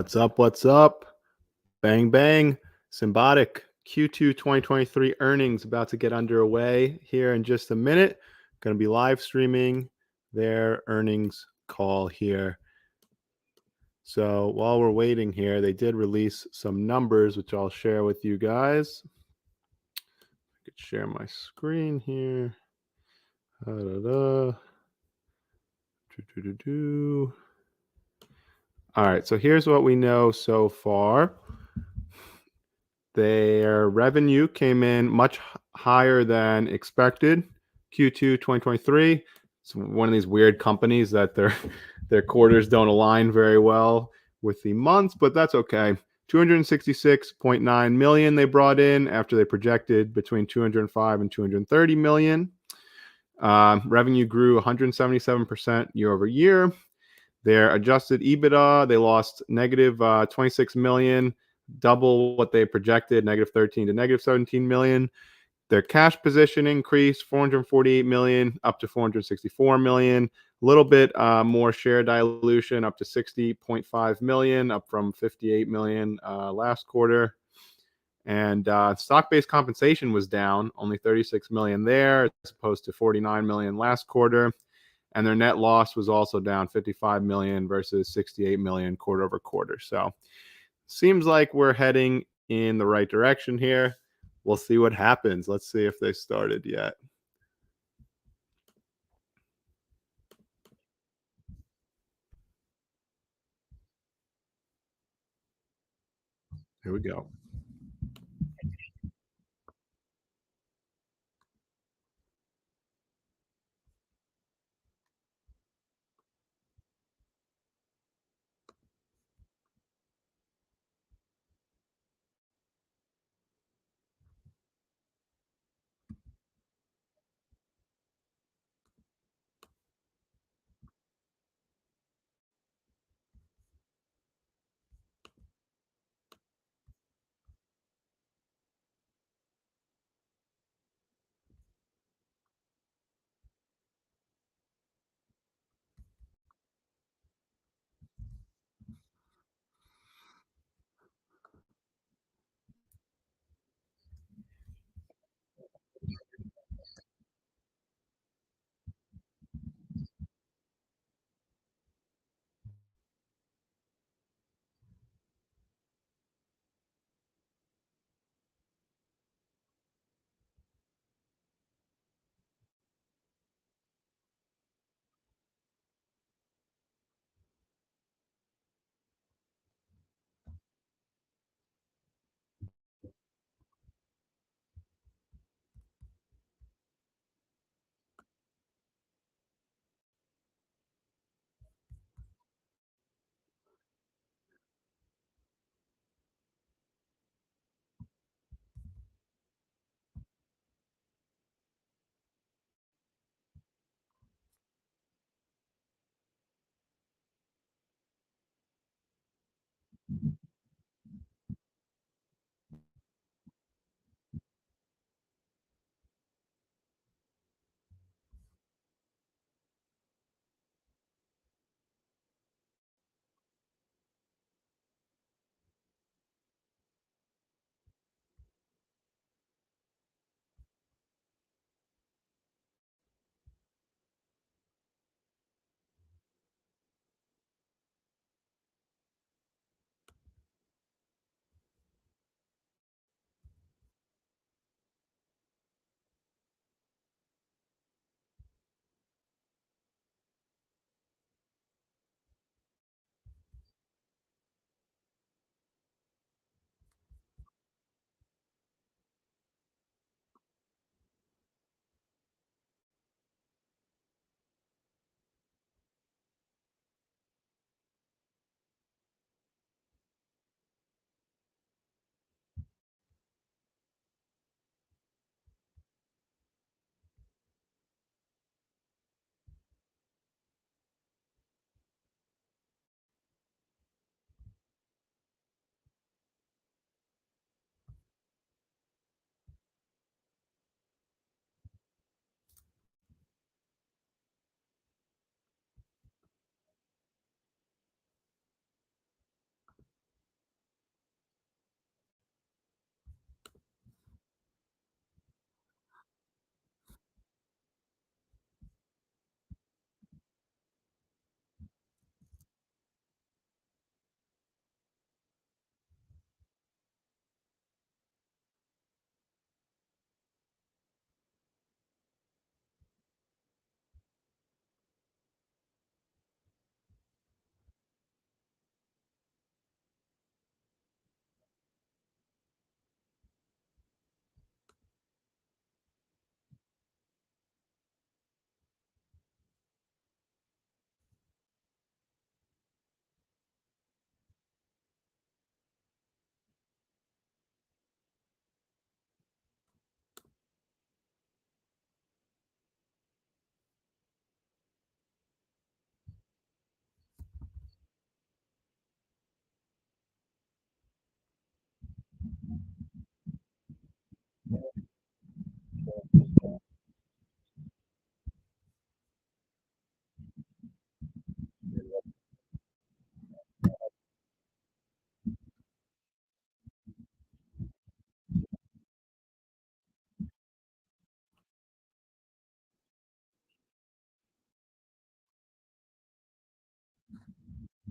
What's up? What's up? Bang, bang. Symbotic Q2 2023 earnings about to get underway here in just a minute. Going to be live streaming their earnings call here. So while we're waiting here, they did release some numbers, which I'll share with you guys. I could share my screen here. All right, so here's what we know so far. Their revenue came in much higher than expected. Q2 2023. It's one of these weird companies that their quarters don't align very well with the months, but that's okay. 266.9 million they brought in after they projected between 205 and 230 million. Revenue grew 177% year over year. Their adjusted EBITDA, they lost negative 26 million, double what they projected, negative 13 to negative 17 million. Their cash position increased 448 million up to 464 million. A little bit more share dilution up to 60.5 million, up from 58 million last quarter. And stock-based compensation was down, only 36 million there, as opposed to 49 million last quarter. And their net loss was also down 55 million versus 68 million quarter over quarter. So seems like we're heading in the right direction here. We'll see what happens. Let's see if they started yet. Here we go.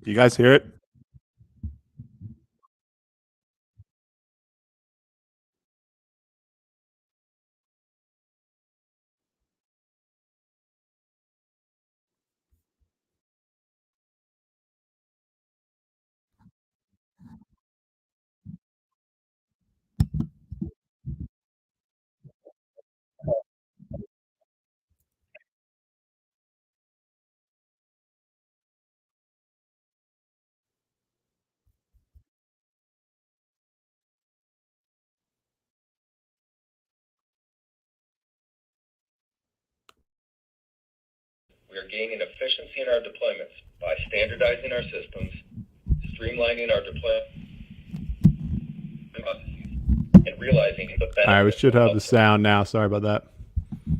You guys hear it? We are gaining efficiency in our deployments by standardizing our systems, streamlining our deployment processes, and realizing the benefits. All right, we should have the sound now. Sorry about that.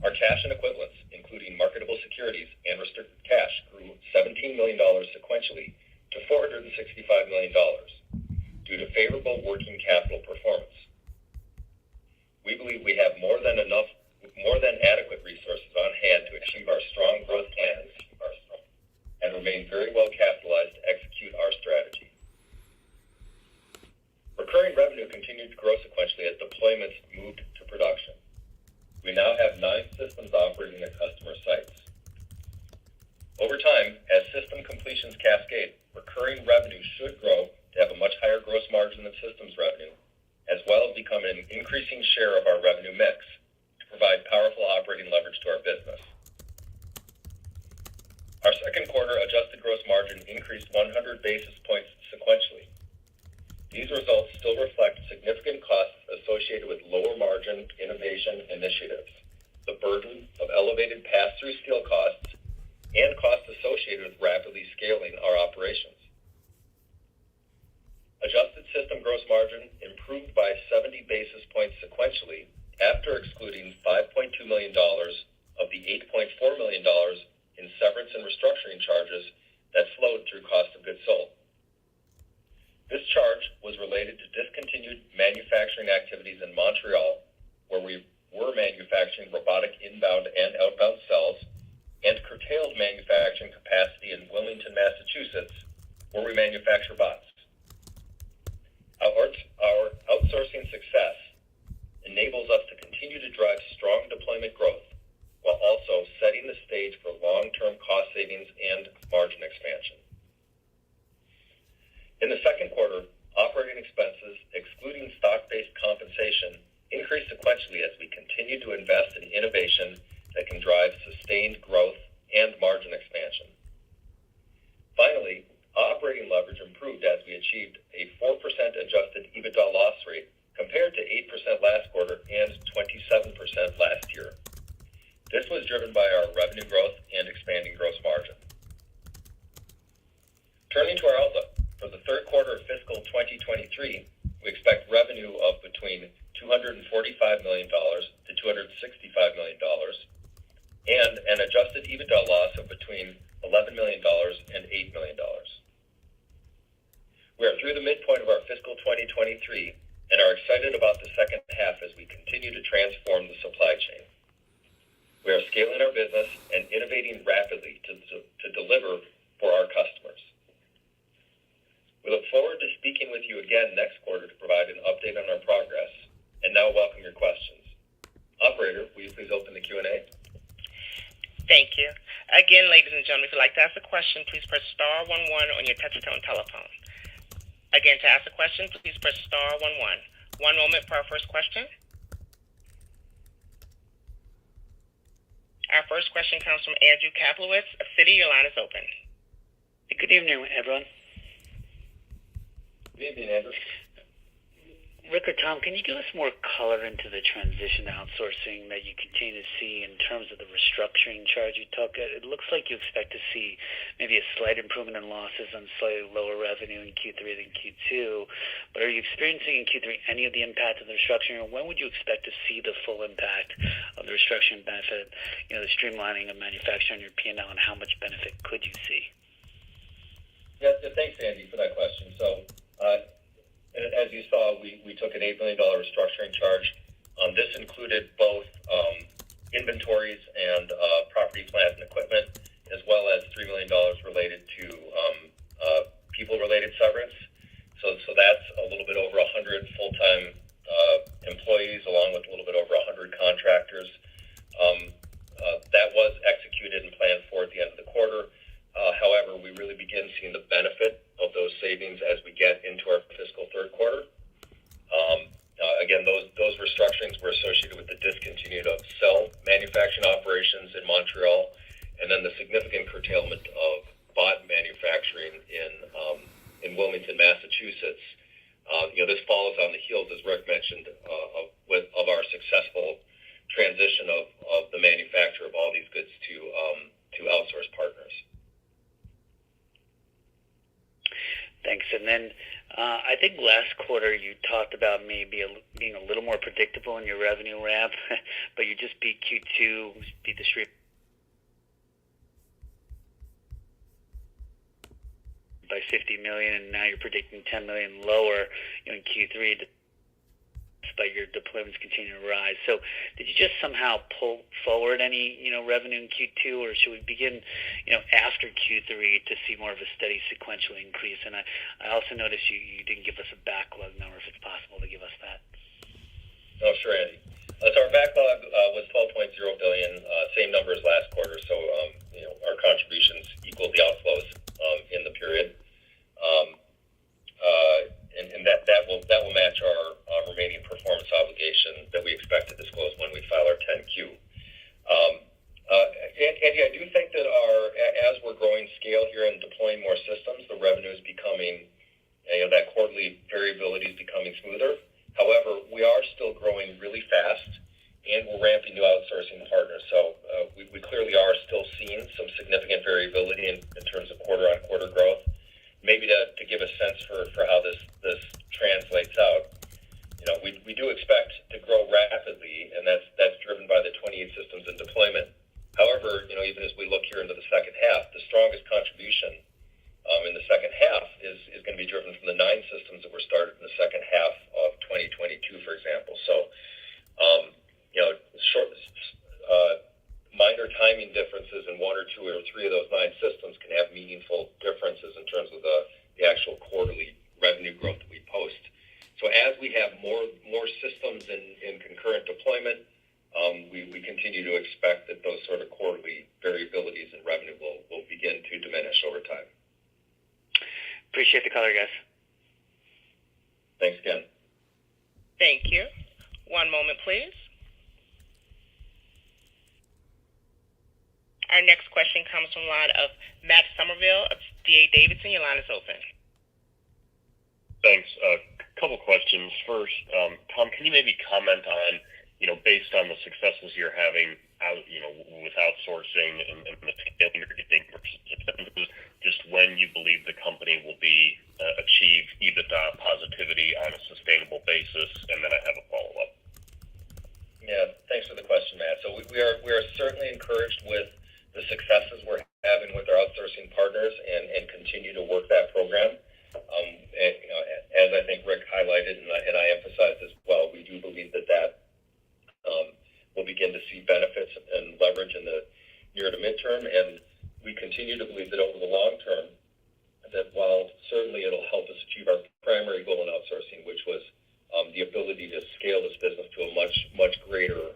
Our cash and equivalents, including marketable securities and restricted cash, grew $17 million sequentially to $465 million due to favorable working capital performance. We believe we have more than adequate resources on hand to achieve our strong growth plans and remain very well capitalized to execute our strategy. Recurring revenue continued to grow sequentially as deployments moved to production. We now have 9 systems operating at customer sites. Over time, as system completions cascade, recurring revenue should grow to have a much higher gross margin than systems revenue, as well as become an increasing share of our revenue mix to provide powerful operating leverage to our business. Our second quarter adjusted gross margin increased 100 basis points sequentially. These results still reflect significant costs associated with lower margin innovation initiatives, the burden of elevated pass-through steel costs, and costs associated with rapidly scaling our operations. Adjusted system gross margin improved by 70 basis points sequentially after excluding $5.2 million of the $8.4 million in severance and restructuring charges that flowed through cost of goods sold. This charge was related to discontinued manufacturing activities in Montreal, where we were manufacturing robotic inbound and outbound cells, and curtailed manufacturing capacity in Wilmington, Massachusetts, where we manufacture bots. Our outsourcing success enables us to continue to drive strong deployment growth while also setting the stage for long-term cost savings and margin expansion. In the second quarter, operating expenses, excluding stock-based compensation, increased sequentially as we continue to invest in innovation that can drive sustained growth and margin expansion. Finally, operating leverage improved as we achieved a 4% adjusted EBITDA loss rate compared to 8% last quarter and 27% last year. This was driven by our revenue growth and expanding gross margin. Turning to our outlook, for the third quarter of fiscal 2023, we expect revenue of between $245 million to $265 million and an adjusted EBITDA loss of between $11 million and $8 million. We are through the midpoint of our fiscal 2023 and are excited about the second half as we continue to transform the supply chain. We are scaling our business and innovating rapidly to deliver for our customers. We look forward to speaking with you again next quarter to provide an update on our progress, and now welcome your questions. Operator, will you please open the Q&A? Thank you. Again, ladies and gentlemen, if you'd like to ask a question, please press star 11 on your touch-tone telephone. Again, to ask a question, please press star 11. One moment for our first question. Our first question comes from Andrew Kaplowitz of Citi. Your line is open. Good evening, everyone. Good evening, Andrew. Rick or Tom, can you give us more color into the transition to outsourcing that you continue to see in terms of the restructuring charge you took? It looks like you expect to see maybe a slight improvement in losses and slightly lower revenue in Q3 than Q2, but are you experiencing in Q3 any of the impact of the restructuring, or when would you expect to see the full impact of the restructuring benefit, the streamlining of manufacturing your P&L, and how much benefit could you see? Yeah, thanks, Andy, for that question. So, as you saw, we took an $8 million restructuring charge. This included both inventories and property, plant, and equipment, as well as $3 million related to really begin seeing the benefit of those savings as we get into our fiscal third quarter. Again, those restructurings were associated with the discontinued of cell manufacturing operations in Montreal, and then the significant curtailment of bot manufacturing in Wilmington, Massachusetts. This follows on the heels, as Rick mentioned, of our successful transition of the manufacture of all these goods to outsource partners. Thanks. And then I think last quarter you talked about maybe being a little more predictable in your revenue ramp, but you just beat Q2, beat the street by $50 million, and now you're predicting $10 million lower in Q3, despite your deployments continuing to rise. So did you just somehow pull forward any revenue in Q2, or should we begin after Q3 to see more of a steady sequential increase? And I also noticed you didn't give us a backlog number, if it's possible to give us that. Oh, sure, Andy. So our backlog was $12.0 billion, same number as last quarter. So our contributions equal the outflows in the period, and that will match our remaining performance obligation that we expect to disclose when we file our 10Q. Andy, I do think that as we're growing scale here and deploying more systems, the revenue is becoming that quarterly variability is becoming smoother. However, we are still growing really fast, and we're ramping new outsourcing partners. So we clearly are still seeing some significant variability in terms of quarter-on-quarter growth. Maybe to give a sense for how this translates out, we do expect to grow rapidly, and that's driven by the 28 systems in deployment. However, even as we look here into the second half, the strongest contribution in the second half is going to be driven from the 9 systems that were started in the second half of 2022, for example. So, minor timing differences in 1 or 2 or 3 of those 9 systems can have meaningful differences in terms of the actual quarterly revenue growth that we post. So as we have more systems in concurrent deployment, we continue to expect that those sort of quarterly variabilities in revenue will begin to diminish over time. Appreciate the color, guys. Thanks again. Thank you. One moment, please. Our next question comes from the line of Matt Somerville of D.A. Davidson. Your line is open. Thanks. A couple questions. First, Tom, can you maybe comment on, based on the successes you're having out, with outsourcing and the scale you're getting, just when you believe the company will be achieve EBITDA positivity on a sustainable basis? And then I have a follow-up. Yeah, thanks for the question, Matt. So we are certainly encouraged with the successes we're having with our outsourcing partners and continue to work that program. As I think Rick highlighted and I emphasized as well, we do believe that we'll begin to see benefits and leverage in the near to midterm, and we continue to believe that over the long term, that while certainly it'll help us achieve our primary goal in outsourcing, which was the ability to scale this business to a much greater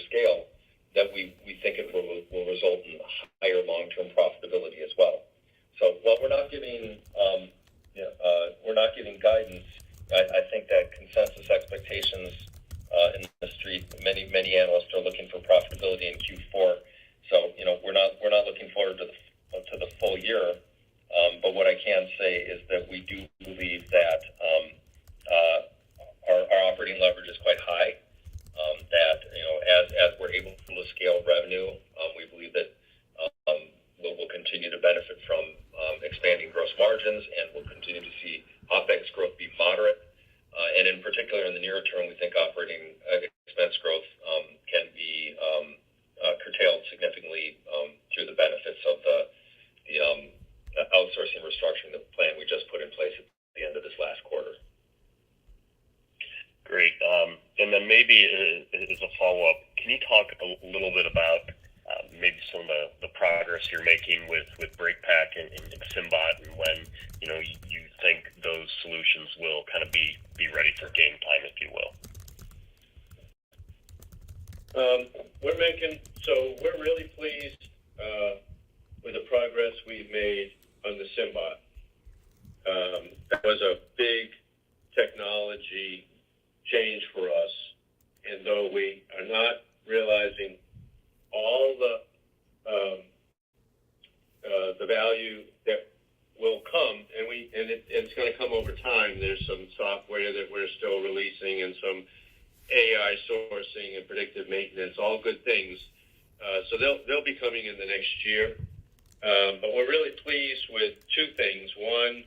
scale, that we think it will result in higher long-term profitability as well. So while we're not giving guidance, I think that consensus expectations in the street, many analysts are looking for profitability in Q4. So we're not looking forward to the full year. But what I can say is that we do believe that our operating leverage is quite high. That as we're able to scale revenue, we believe that we'll continue to benefit from expanding gross margins, and we'll continue to see OpEx growth be moderate. And in particular, in the near term, we think operating expense growth can be curtailed significantly through the benefits of the outsourcing restructuring plan we just put in place at the end of this last quarter. Great. And then maybe as a follow-up, can you talk a little bit about maybe some of the progress you're making with BreakPack and Symbot, and when you think those solutions will kind of be ready for game time, if you will? We're really pleased with the progress we've we've made on the Symbot. That was a big technology change for us, and though we are not realizing all the value that will come, and it's going to come over time. There's some software that we're still releasing and some AI sourcing and predictive maintenance, all good things. So they'll be coming in the next year. But we're really pleased with two things. One,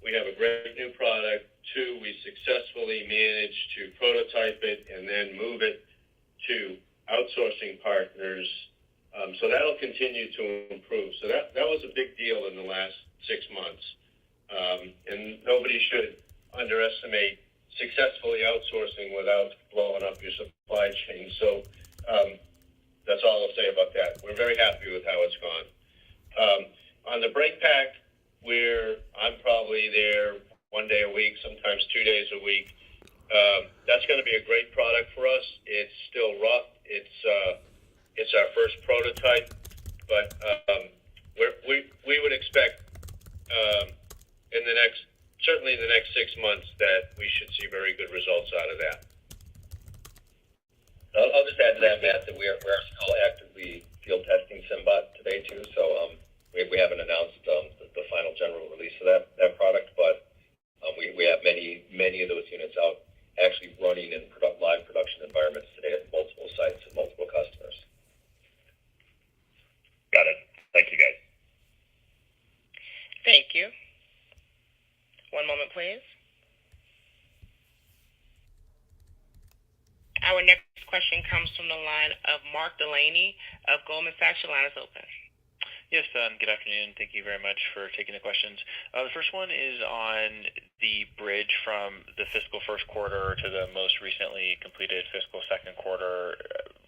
we have a great new product. Two, we successfully managed to prototype it and then move it to outsourcing partners. So that'll continue to improve. So that was a big deal in the last 6 months. And nobody should underestimate successfully outsourcing without blowing up your supply chain. So that's all I'll say about that. We're very happy with how it's gone. On the brake pack, I'm probably there 1 day a week, sometimes 2 days a week. That's going to be a great product for us. It's still rough. It's our first prototype, but we would expect certainly in the next 6 months that we should see very good results out of that. I'll just add to that, Matt, that we are still actively field testing Symbot today too. So we haven't announced the final general release of that product, but we have many of those units out actually running in live production environments today at multiple sites and multiple customers. Got it. Thank you, guys. Thank you. One moment, please. Our next question comes from the line of Mark Delaney of Goldman Sachs. Your line is open. Yes, good afternoon. Thank you very much for taking the questions. The first one is on the bridge from the fiscal first quarter to the most recently completed fiscal second quarter.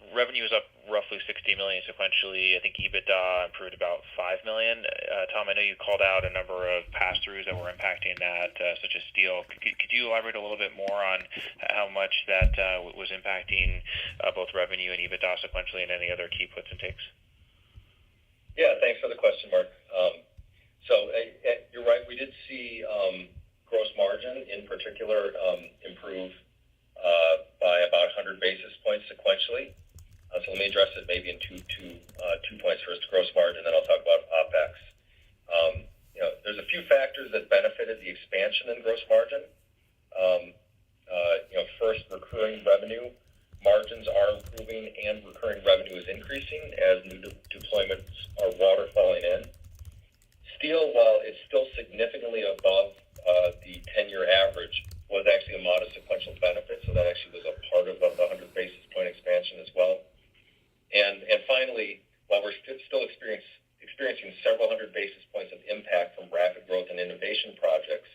Revenue is up roughly $60 million sequentially. I think EBITDA improved about $5 million. Tom, I know you called out a number of pass-throughs that were impacting that, such as steel. Could you elaborate a little bit more on how much that was impacting both revenue and EBITDA sequentially, and any other key puts and takes? Yeah, thanks for the question, Mark. You're right. We did see gross margin in particular improve by about 100 basis points sequentially. So let me address it maybe in two points. First, gross margin, then I'll talk about OpEx. There's a few factors that benefited the expansion in gross margin. First, recurring revenue margins are improving and recurring revenue is increasing as new deployments are waterfalling in. Steel, while it's still significantly above the 10-year average, was actually a modest sequential benefit. So that actually was a part of the 100 basis point expansion as well. And finally, while we're still experiencing several hundred basis points of impact from rapid growth and innovation projects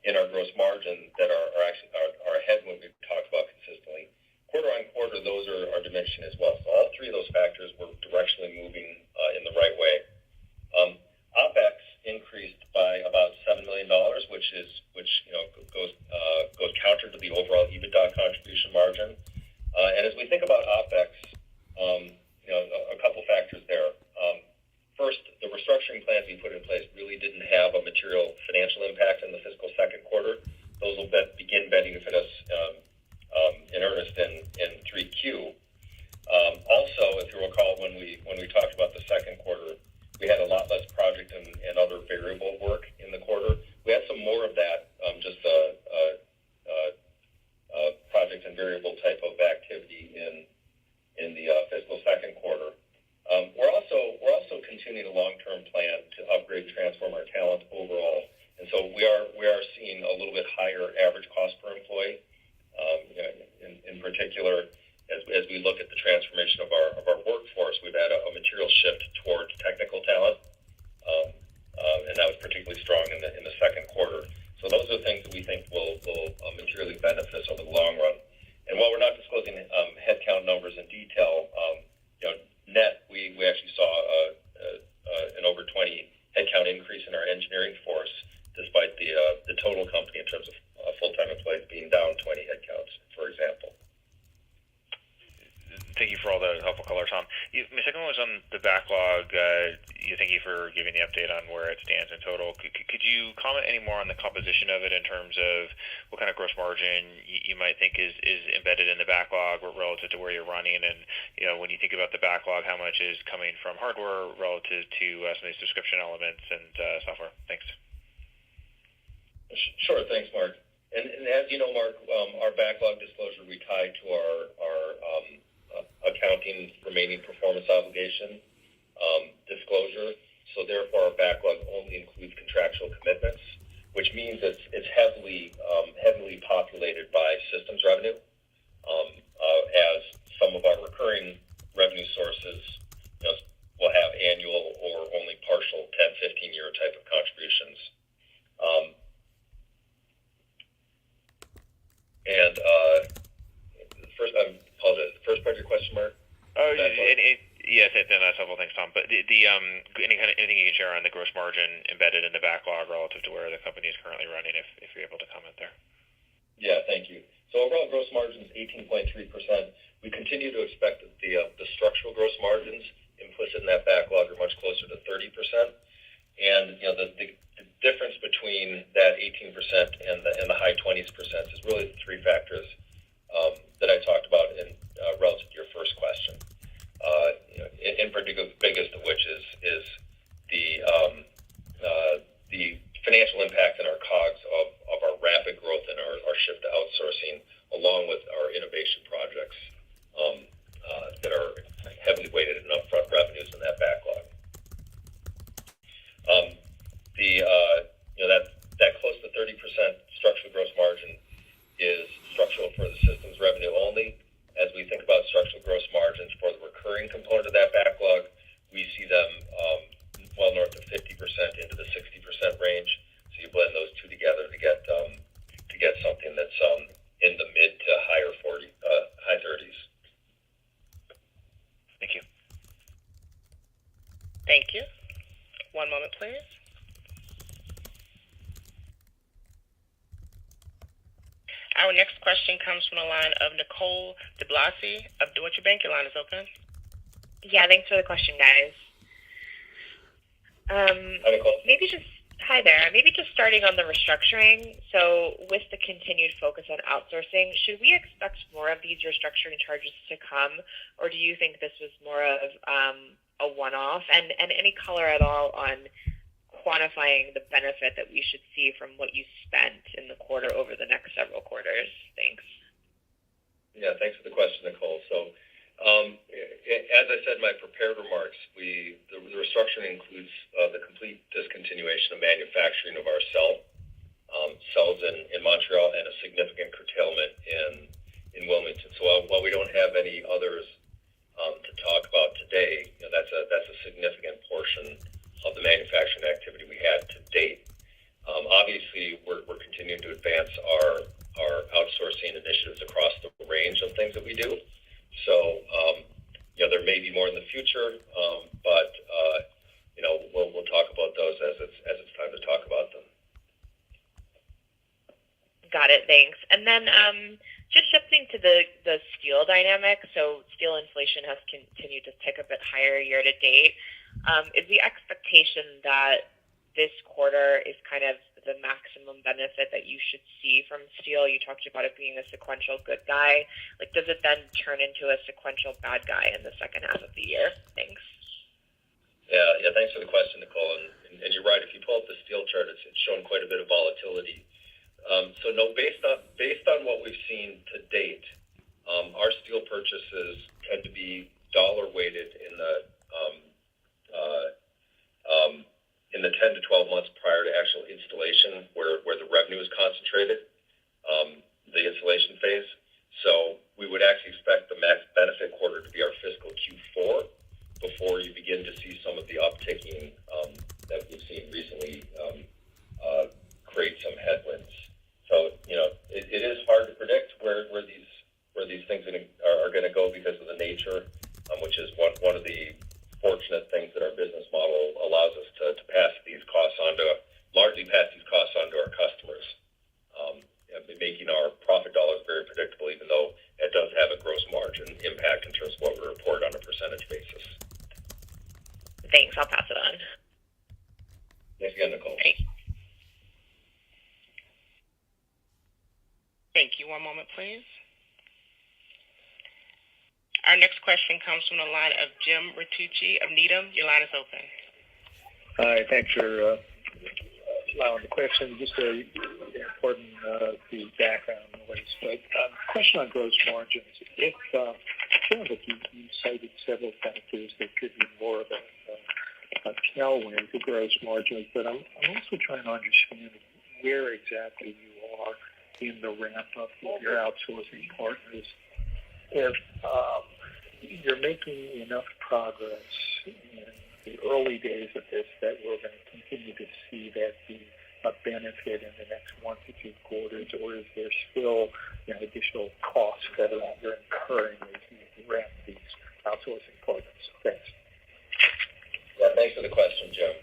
in our gross margin that are a headwind we've talked about consistently, quarter on quarter, those are diminishing as well. So all three of those factors were directionally moving in the right way. OpEx increased by about $7 million, which goes counter to the overall EBITDA contribution margin. And as we think about OpEx, a couple factors there. First, the restructuring plans we put in place really didn't have a material financial impact in the fiscal second quarter. Those will begin benefit us in earnest in 3Q. Also, if you recall, when we talked about the second quarter, we had a lot less project and other variable work in the quarter. We had some more of that, just project and variable type of activity in the fiscal second quarter. We're also continuing a long-term plan to upgrade and transform our talent overall, and so we are seeing a little bit higher average cost per employee. In particular, as we look at the transformation of our workforce, we've had a material shift towards technical talent, and that was particularly strong in the second quarter. So those are the things that we think will materially benefit us over the long run. And while we're not disclosing headcount numbers in detail, net we actually saw an over 20 headcount increase in our engineering force, despite the total company on where it stands in total. Could you comment any more on the composition of it in terms of what kind of gross margin you might think is embedded in the backlog relative to where you're running? And, when you think about the backlog, how much is coming from hardware relative to some of these subscription elements and software? Thanks. Sure. Thanks, Mark. And as you know, Mark, our backlog disclosure, we tie to our accounting remaining performance obligation disclosure. So therefore, our backlog only includes contractual commitments, which means it's heavily populated by systems revenue, as some of our recurring revenue sources will have annual or only partial 10, 15-year type of contributions. And first, I apologize. The first part of your question, Mark? Yes, that's helpful. Thanks, Tom. But anything you can share on the gross margin embedded in the backlog relative to where the company is currently running, if you're able to comment there. Yeah, thank you. So overall gross margin is 18.3%. We continue to expect that the structural gross margins implicit in that backlog are much closer to 30%. And the difference between that 18% and the high 20s% is really the three factors that I talked about in relative to your first question. In particular, the biggest of which is the financial impact in our COGS of our rapid growth and our shift to outsourcing, along with our innovation projects that are heavily weighted in upfront revenues in that backlog. That close to 30% structural gross margin is structural for the systems revenue only. As we think about structural gross margins for the recurring component of that backlog, we see them well north of 50% into the 60% range. So you blend those two together to get something that's in the mid to high 30s. Thank you. Thank you. One moment, please. Our next question comes from the line of Nicole DeBlasi of Deutsche Bank. Your line is open. Yeah, thanks for the question, guys. Hi, Nicole. Hi there. Maybe just starting on the restructuring. So with the continued focus on outsourcing, should we expect more of these restructuring charges to come, or do you think this was more of a one-off? And any color at all on quantifying the benefit that we should see from what you spent in the quarter over the next several quarters? Thanks. Yeah, thanks for the question, Nicole. So as I said in my prepared remarks, the restructuring includes the complete discontinuation of manufacturing of our cells in Montreal and a significant curtailment in Wilmington. So while we don't have any others to talk about today, that's a significant portion of the manufacturing activity we had to date. Obviously, we're continuing to advance our outsourcing initiatives across the range of things that we do. So, there may be more in the future, but we'll talk about those as it's time to talk about them. Got it. Thanks. And then just shifting to the steel dynamic. So steel inflation has continued to tick a bit higher year to date. Is the expectation that this quarter is kind of the maximum benefit that you should see from steel? You talked about it being a sequential good guy. Like, does it then turn into a sequential bad guy in the second half of the year? Thanks. Yeah. Thanks for the question, Nicole. And you're right. If you pull up the steel chart, it's shown quite a bit of volatility. So no, based on what we've seen to date, our steel purchases tend to be dollar weighted in the 10 to 12 months prior to actual installation, where the revenue is concentrated, the installation phase. So we would actually expect the max benefit quarter to be our fiscal Q4 before you begin to see some of the upticking that we've seen recently create some headwinds. So it is hard to predict where these things are going to go because of the nature, which is one of the fortunate things that our business model allows us to largely pass these costs on to our customers, making our profit dollars very predictable, even though it does have a gross margin impact in terms of what we report on a percentage basis. Thanks. I'll pass it on. Thanks again, Nicole. Thank you. One moment, please. Our next question comes from the line of Jim Ritucci of Needham. Your line is open. Hi, thanks for allowing the question. Just very important the background noise. But question on gross margins. If sounds like you cited several factors that could be more of a tailwind to gross margins, but I'm also trying to understand where exactly you are in the ramp up of your outsourcing partners. If you're making enough progress in the early days of this that we're going to continue to see that be a benefit in the next 1 to 2 quarters, or is there still additional costs that you're incurring as you ramp these outsourcing partners? Thanks. Yeah, thanks for the question, Jim.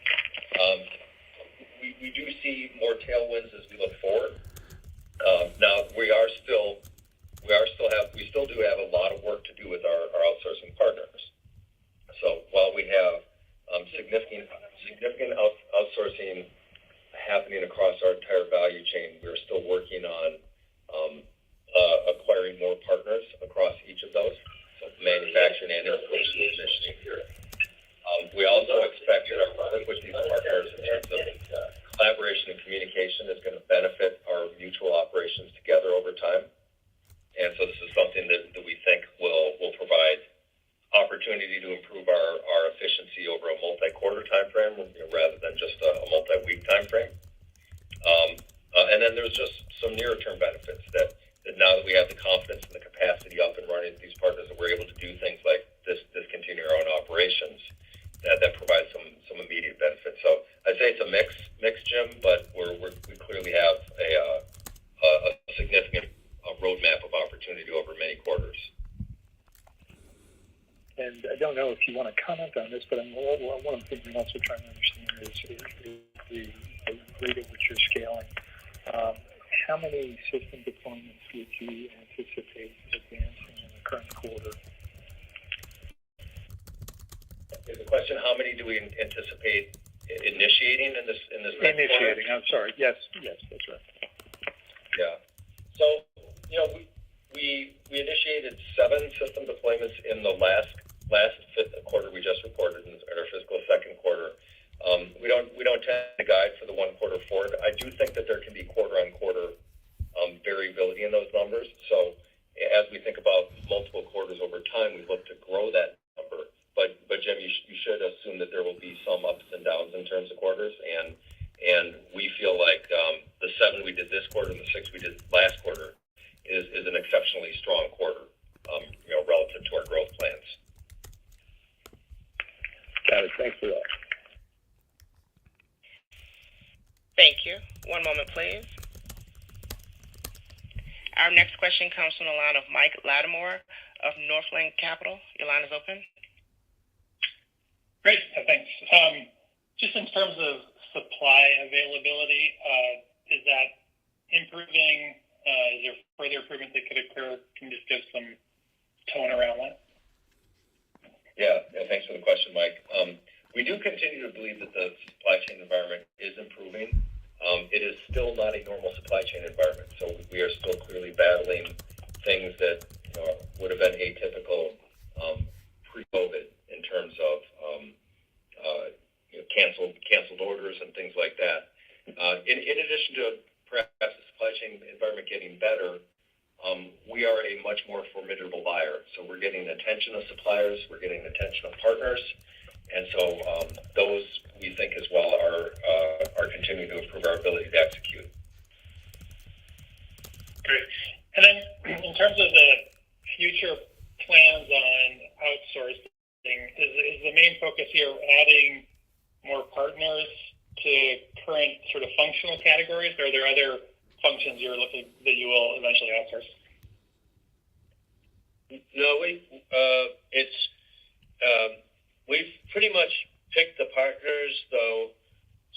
We do see more tailwinds as we look forward. Now we still do have a lot of work to do with our outsourcing partners. So while we have significant outsourcing happening across our entire value chain, we're still working on acquiring more partners across each of those, so manufacturing and installation and commissioning here. We also expect that our work with these partners in terms of collaboration and communication is going to benefit our mutual operations together over time. And so this is something that we think will provide opportunity to improve our efficiency over a multi-quarter time frame rather than just a multi-week time frame. And then there's just some near-term benefits that now that we have the confidence and the capacity up and running with these partners, that we're able to do things like discontinue our own operations, that provides some immediate benefits. So I'd say it's a mix, Jim, but we clearly have a significant roadmap of opportunity over many quarters. And I don't know if you want to comment on this, but one of the things I'm also trying to understand is the rate at which you're scaling. How many system deployments would you anticipate advancing in the current quarter? Is the question how many do we anticipate initiating in this Initiating, quarter? I'm sorry. Yes, that's right. Yeah. So, we initiated 7 system deployments in the last quarter we just reported in our fiscal second quarter. We don't tend to guide for the 1 quarter forward. I do think that there can be quarter-on-quarter variability in those numbers. So as we think about multiple quarters over time, we look to grow that number. But Jim, you should assume that there will be some ups and downs in terms of quarters, and we feel like the 7 we did this quarter and the 6 we did last quarter is an exceptionally strong quarter, relative to our growth plans. Got it. Thanks for that. Thank you. One moment, please. Our next question comes from the line of Mike Lattimore of Northland Capital. Your line is open. Great. Thanks. Just in terms of supply availability, is that improving? Is there further improvement that could occur? Can you just give some tone around that? Yeah, thanks for the question, Mike. We do continue to believe that the supply chain environment is improving. It is still not a normal supply chain environment, so we are still clearly battling things that would have been atypical pre-COVID in terms of canceled orders and things like that. In addition to perhaps the supply chain environment getting better, we are a much more formidable buyer. So we're getting the attention of suppliers, we're getting the attention of partners, and so those we think as well are continuing to improve our ability to execute. Great. And then in terms of the future plans on outsourcing, is the main focus here adding more partners to current sort of functional categories, or are there other functions you're looking that you will eventually outsource? No, we've pretty much picked the partners, though.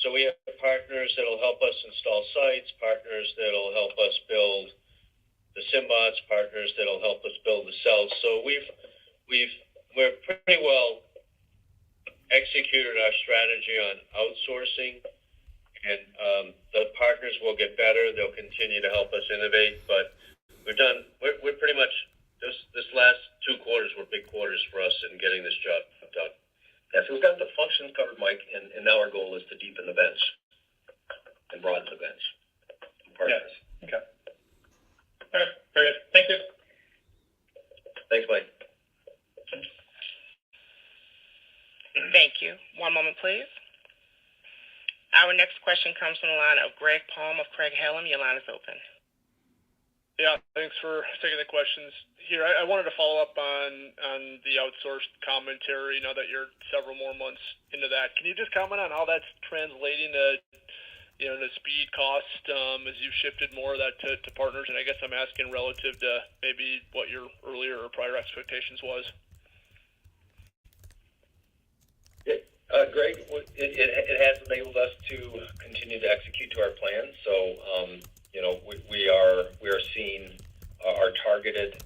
So we have partners that'll help us install sites, partners that'll help us build the Symbots, partners that'll help us build the cells. So we're pretty well executed our strategy on outsourcing. And the partners will get better. They'll continue to help us innovate. But we're pretty much, this last 2 quarters were big quarters for us in getting this job done. Yeah, so we've got the functions covered, Mike, and now our goal is to deepen the bench and broaden the bench. Partners. Yeah. Okay. All right. Very good. Thank you. Thanks, Mike. Thank you. One moment, please. Our next question comes from the line of Greg Palm of Craig-Hallum. Your line is open. Yeah, thanks for taking the questions here. I wanted to follow up on the outsourced commentary now that you're several more months into that. Can you just comment on how that's translating to, the speed, cost, as you've shifted more of that to partners? And I guess I'm asking relative to maybe what your earlier or prior expectations was. Greg, it has enabled us to continue to execute to our plan. So, we are seeing our targeted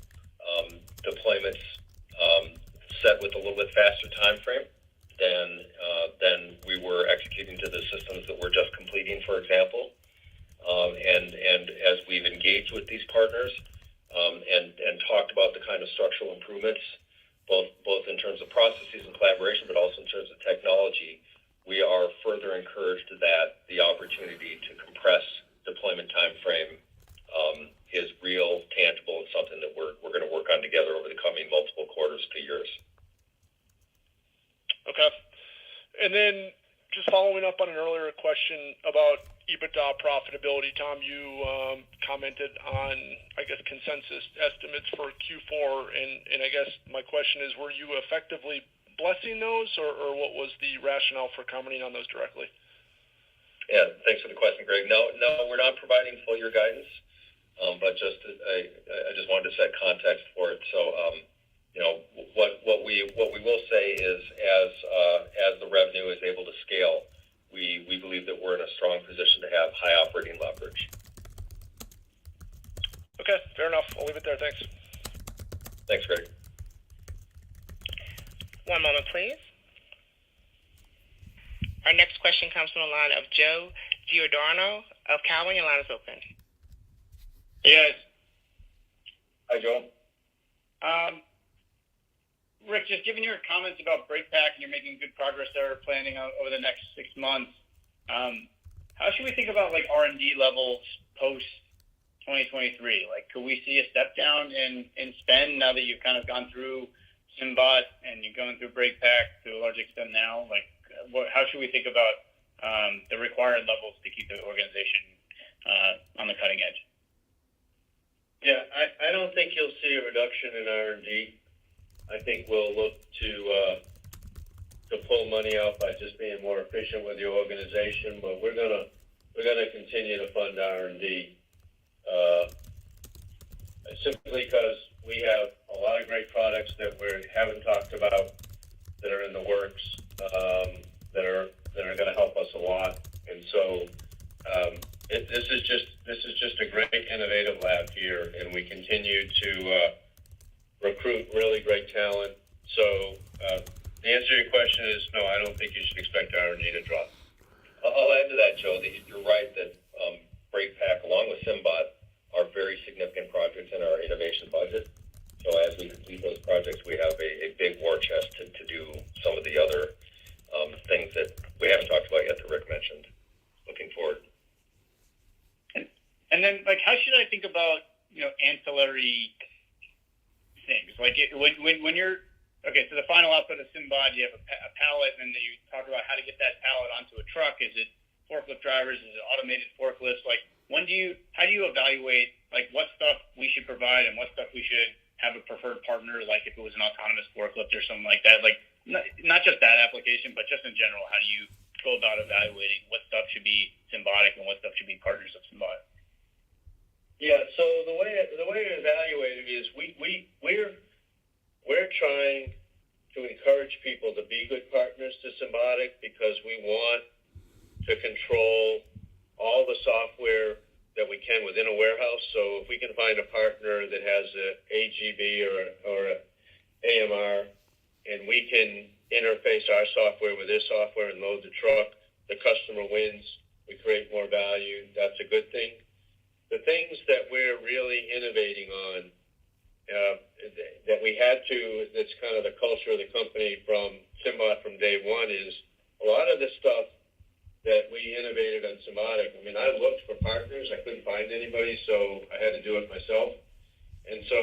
deployments set with a little bit faster time frame than we were executing to the systems that we're just completing, for example. And as we've engaged with these partners and talked about the kind of structural improvements, both in terms of processes and collaboration, but also in terms of technology, we are further encouraged that the opportunity to compress deployment time frame is real, tangible, and something that we're going to work on together over the coming multiple quarters to years. Okay. And then just following up on an earlier question about EBITDA profitability, Tom, you commented on, I guess, consensus estimates for Q4, and I guess my question is, were you effectively blessing those, or what was the rationale for commenting on those directly? Yeah, thanks for the question, Greg. No, we're not providing full year guidance, but I just wanted to set context for it. So, what we will say is, as the revenue is able to scale, we believe that we're in a strong position to have high operating leverage. Okay, fair enough. I'll leave it there. Thanks. Thanks, Greg. One moment, please. Our next question comes from the line of Joe Giordano of Cowen. Your line is open. Hey, guys. Hi, Joe. Rick, just given your comments about BreakPack and you're making good progress there, planning out over the next 6 months, how should we think about R&D levels post 2023? Could we see a step down in spend now that you've kind of gone through Symbot and you're going through BreakPack to a large extent now? How should we think about the required levels to keep the organization on the cutting edge? Yeah, I don't think you'll see a reduction in R&D. I think we'll look to pull money out by just being more efficient with the organization, but we're gonna continue to fund R&D simply because we have a lot of great products that we haven't talked about that are in the works that are going to help us a lot, and so this is just a great innovative lab here, and we continue to recruit really great talent. So the answer to your question is no, I don't think you should expect R&D to drop. I'll add to that, Joe, that you're right that BreakPack, along with Symbot, are very significant projects in our innovation budget. So as we complete those projects, we have a big war chest to do some of the other things that we haven't talked about yet that Rick mentioned. Looking forward. And then, how should I think about, ancillary things? When you're, okay, so the final output of Symbot, you have a pallet, and then you talk about how to get that pallet onto a truck. Is it forklift drivers? Is it automated forklifts? How do you evaluate, what stuff we should provide and what stuff we should have a preferred partner, if it was an autonomous forklift or something like that? Not just that application, but just in general, how do you go about evaluating what stuff should be Symbotic and what stuff should be partners of Symbotic? Yeah, so the way to evaluate it is we're trying to encourage people to be good partners to Symbotic because we want to control all the software that we can within a warehouse. So if we can find a partner that has a AGV or a AMR, and we can interface our software with their software and load the truck, the customer wins. We create more value, that's a good thing. The things that we're really innovating on, that we had to, that's kind of the culture of the company from Symbot from day one, is a lot of the stuff that we innovated on Symbotic. I mean, I looked for partners. I couldn't find anybody, so I had to do it myself. And so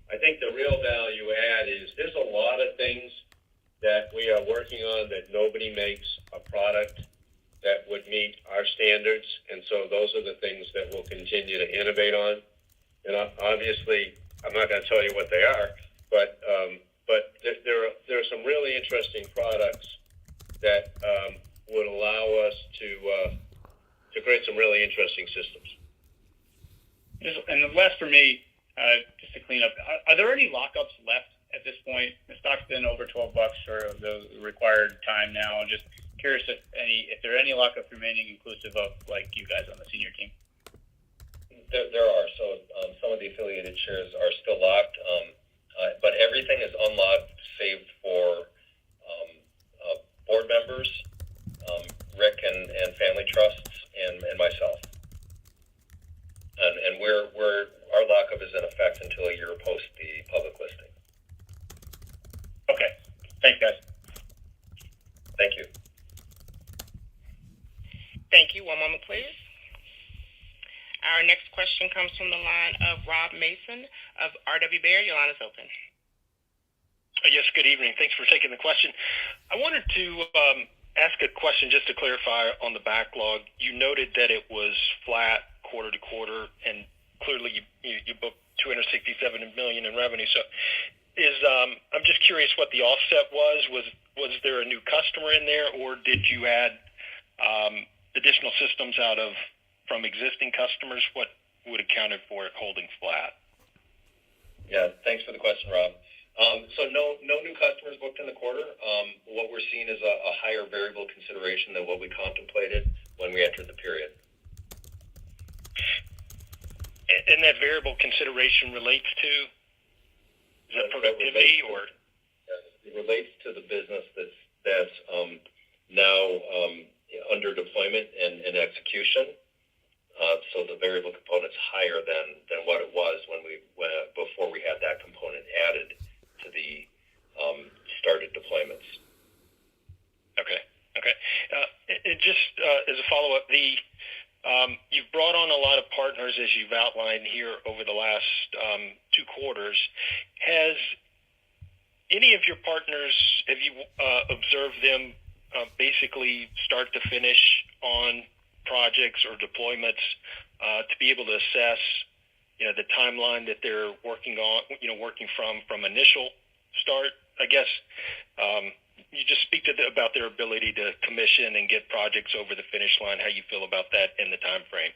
I think the real value add is there's a lot of things that we are working on that nobody makes a product that would meet our standards. And so those are the things that we'll continue to innovate on. And obviously, I'm not going to tell you what they are, but there are some really interesting products that would allow us to create some really interesting systems. And the last for me, just to clean up, are there any lockups left at this point? The stock's been over $12 for the required time now. Just curious if there are any lockups remaining, inclusive of like you guys on the senior team. There are. So some of the affiliated shares are still locked, but everything is unlocked, saved for board members, Rick and family trusts, and myself. And our lockup is in effect until a year post the public listing. Okay. Thanks, guys. Thank you. Thank you. One moment, please. Our next question comes from the line of Rob Mason of R.W. Baird. Your line is open. Yes, good evening. Thanks for taking the question. I wanted to ask a question just to clarify on the backlog. You noted that it was flat quarter to quarter, and clearly you booked $267 million in revenue. So I'm just curious what the offset was. Was there a new customer in there, or did you add additional systems from existing customers? What would accounted for it holding flat? Yeah, thanks for the question, Rob. So no new customers booked in the quarter. What we're seeing is a higher variable consideration than what we contemplated when we entered the period. And that variable consideration relates to, is that productivity or? It relates to the business that's now under deployment and execution. So the variable component's higher than what it was before we had that component added to the started deployments. Okay. And just as a follow-up, you've brought on a lot of partners, as you've outlined here over the last 2 quarters. Has any of your partners, have you observed them basically start to finish on projects or deployments to be able to assess, the timeline that they're working on, working from initial start? I guess you just speak about their ability to commission and get projects over the finish line, how you feel about that in the time frame.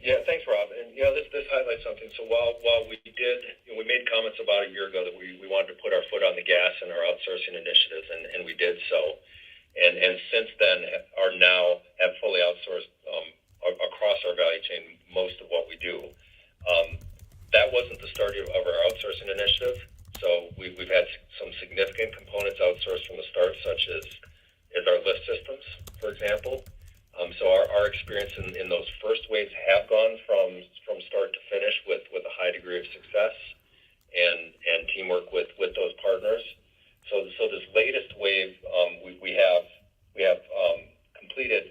Yeah, thanks, Rob. And this highlights something. So while we made comments about a year ago that we wanted to put our foot on the gas in our outsourcing initiatives, and we did so. And since then are now have fully outsourced across our value chain most of what we do. That wasn't the start of our outsourcing initiative. So we've had some significant components outsourced from the start, such as our lift systems, for example. So our experience in those first waves have gone from start to finish with a high degree of success and teamwork with those partners. So this latest wave, we have completed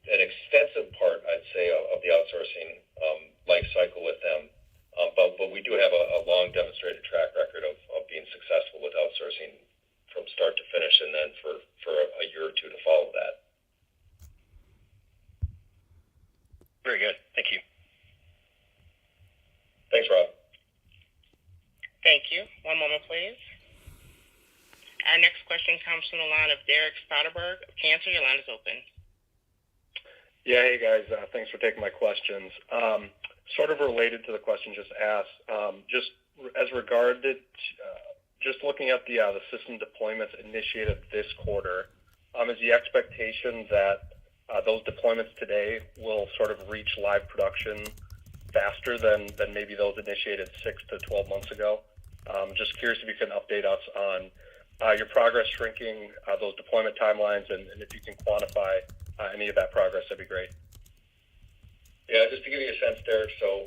an extensive part, I'd say, of the outsourcing life cycle with them. But we do have a long demonstrated track record of being successful with outsourcing from start to finish, and then for a year or two to follow that. Very good. Thank you. Thanks, Rob. Thank you. One moment, please. Our next question comes from the line of Derek Soderberg of Cantor. Your line is open. Yeah, hey guys, thanks for taking my questions. Sort of related to the question just asked, just as regarded, just looking at the system deployments initiated this quarter, is the expectation that those deployments today will sort of reach live production faster than maybe those initiated 6 to 12 months ago? Just curious if you can update us on your progress shrinking those deployment timelines, and if you can quantify any of that progress, that'd be great. Yeah, just to give you a sense, Derek. So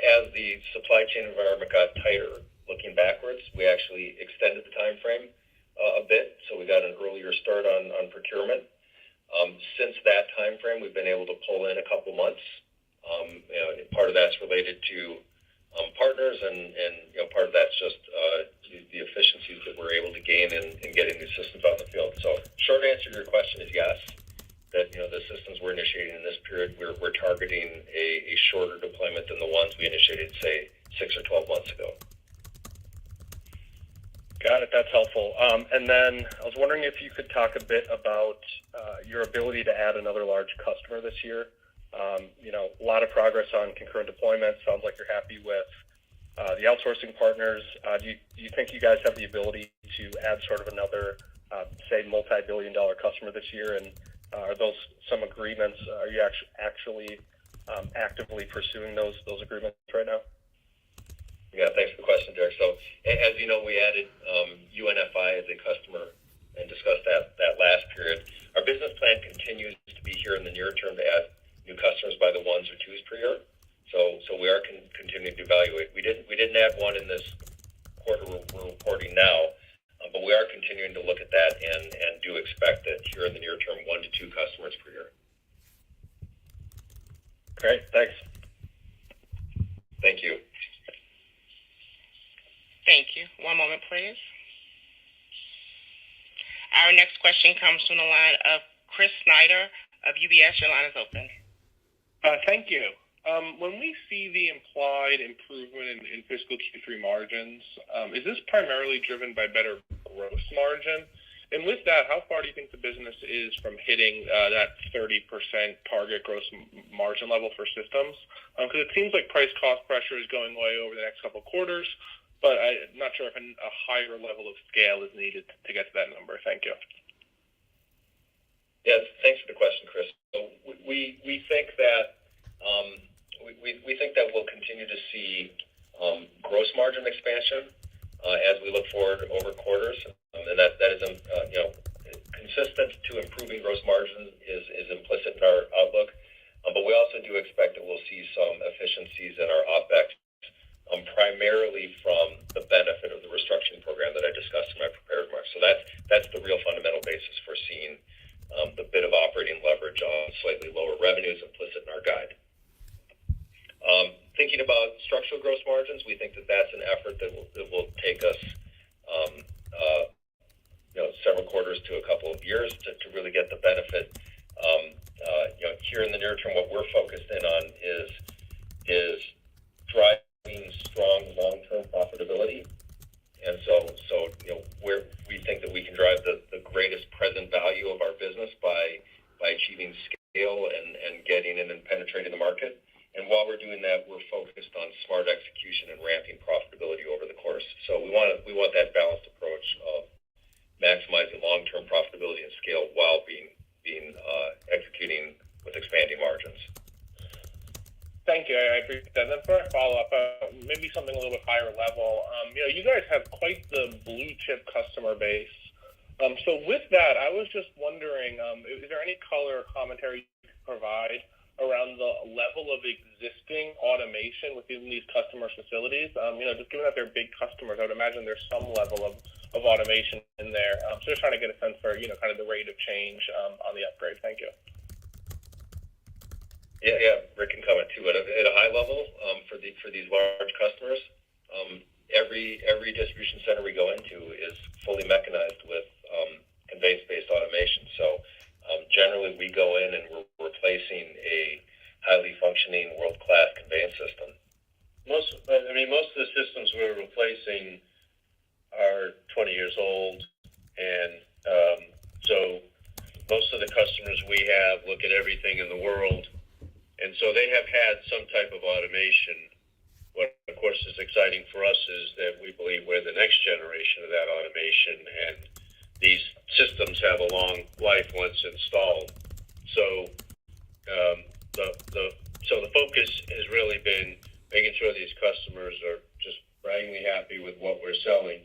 as the supply chain environment got tighter, looking backwards, we actually extended the time frame a bit, so we got an earlier start on procurement. Since that time frame, we've been able to pull in a couple months. Part of that's related to partners, and part of that's just the efficiencies that we're able to gain in getting these systems out in the field. So, short answer to your question is yes. That the systems we're initiating in this period, we're targeting a shorter deployment than the ones we initiated, say, 6 or 12 months ago. Got it. That's helpful. And then I was wondering if you could talk a bit about your ability to add another large customer this year. A lot of progress on concurrent deployment. Sounds like you're happy with the outsourcing partners. Do you think you guys have the ability to add sort of another, say, multi-billion-dollar customer this year? And are those some agreements? Are you actually actively pursuing those agreements right now? Yeah, thanks for the question, Derek. So, as you know, we added UNFI as a customer and discussed that last period. Our business plan continues to be here in the near term to add new customers by the ones or twos per year. So we are continuing to evaluate. We didn't add one in this quarter we're reporting now, but we are continuing to look at that and do expect that here in the near term, 1 to 2 customers per year. Great, thanks. Thank you. Thank you. One moment, please. Our next question comes from the line of Chris Snyder of UBS. Your line is open. Thank you. When we see the implied improvement in fiscal Q3 margins, is this primarily driven by better gross margin? And with that, how far do you think the business is from hitting that 30% target gross margin level for systems? Because it seems like price cost pressure is going away over the next couple of quarters, but I'm not sure if a higher level of scale is needed to get to that number. Thank you. Yes, thanks for the question, Chris. So we think that we think that we'll continue to see gross margin expansion as we look forward over quarters, and that is consistent to improving gross margin is implicit in our outlook. But we also do expect that we'll see some efficiencies in our OpEx, primarily from the benefit of the restructuring program that I discussed in my prepared remarks. So that's the real fundamental basis for seeing the bit of operating leverage on slightly lower revenues implicit in our guide. Thinking about structural gross margins, we think that that's an effort that will take us several quarters to a couple of years to really get the benefit. Here in the near term, what we're focused in on is driving strong long-term profitability. And so we think that we can drive the greatest present value of our business by achieving scale and getting in and penetrating the market. And while we're doing that, we're focused on smart execution and ramping profitability over the course. So we want that balanced approach of maximizing long-term profitability and scale while being executing with expanding margins. Thank you. I appreciate that. And then for a follow-up, maybe something a little bit higher level. You guys have quite the blue chip customer base. So with that, I was just wondering, is there any color or commentary you could provide around the level of existing automation within these customers' facilities? Just given that they're big customers, I would imagine there's some level of automation in there. So just trying to get a sense for, kind of the rate of change on the upgrade. Thank you. Yeah, Rick can comment too. At a high level, for these large customers, every distribution center we go into is fully mechanized with conveyance-based automation. So generally, we go in and we're replacing a highly functioning world-class conveyance system. Most of the systems we're replacing are 20 years old, and so most of the customers we have look at everything in the world. And so they have had some type of automation. What, of course, is exciting for us is that we believe we're the next generation of that automation, and these systems have a long life once installed. So the focus has really been making sure these customers are just braggingly happy with what we're selling,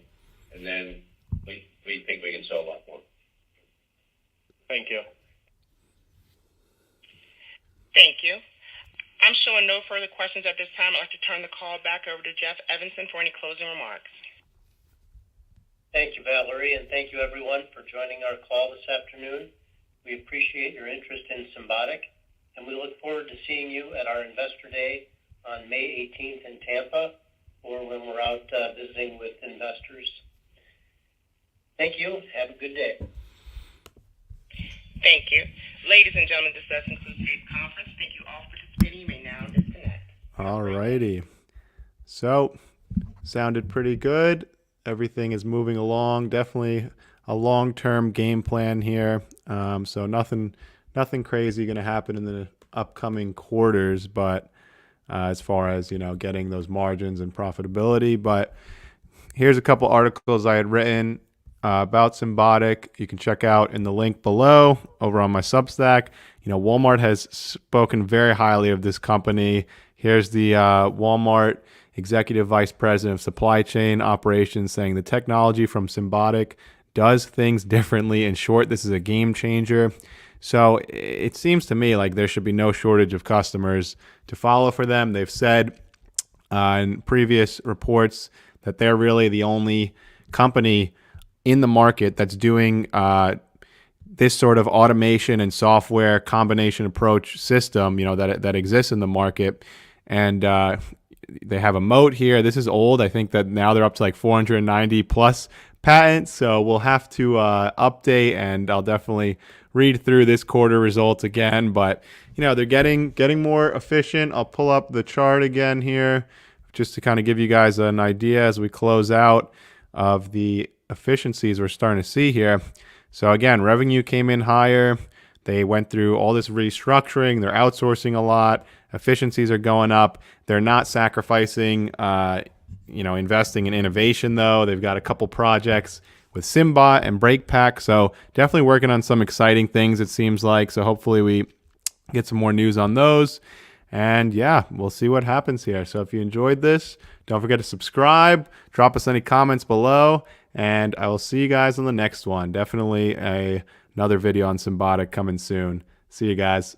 and then we think we can sell a lot more. Thank you. Thank you. I'm showing no further questions at this time. I'd like to turn the call back over to Jeff Evanson for any closing remarks. Thank you, Valerie, and thank you, everyone, for joining our call this afternoon. We appreciate your interest in Symbotic, and we look forward to seeing you at our Investor Day on May 18th in Tampa, or when we're out visiting with investors. Thank you. Have a good day. Thank you. Ladies and gentlemen, this does conclude today's conference. Thank you all for participating. You may now disconnect. All righty. So, sounded pretty good. Everything is moving along. Definitely a long-term game plan here. So nothing crazy going to happen in the upcoming quarters, but as far as, getting those margins and profitability. But here's a couple articles I had written about Symbotic. You can check out in the link below over on my Substack. Walmart has spoken very highly of this company. Here's the Walmart Executive Vice President of Supply Chain Operations saying the technology from Symbotic does things differently. In short, this is a game changer. So it seems to me like there should be no shortage of customers to follow for them. They've said in previous reports that they're really the only company in the market that's doing this sort of automation and software combination approach system, that exists in the market. And they have a moat here. This is old. I think that now they're up to like 490 plus patents. So we'll have to update, and I'll definitely read through this quarter results again. But they're getting more efficient. I'll pull up the chart again here just to kind of give you guys an idea as we close out of the efficiencies we're starting to see here. So again, revenue came in higher. They went through all this restructuring. They're outsourcing a lot. Efficiencies are going up. They're not sacrificing, investing in innovation though. They've got a couple projects with Symbot and BreakPack. So definitely working on some exciting things, it seems like. So hopefully we get some more news on those. And yeah, we'll see what happens here. So if you enjoyed this, don't forget to subscribe, drop us any comments below, and I will see you guys on the next one. Definitely another video on Symbotic coming soon. See you guys.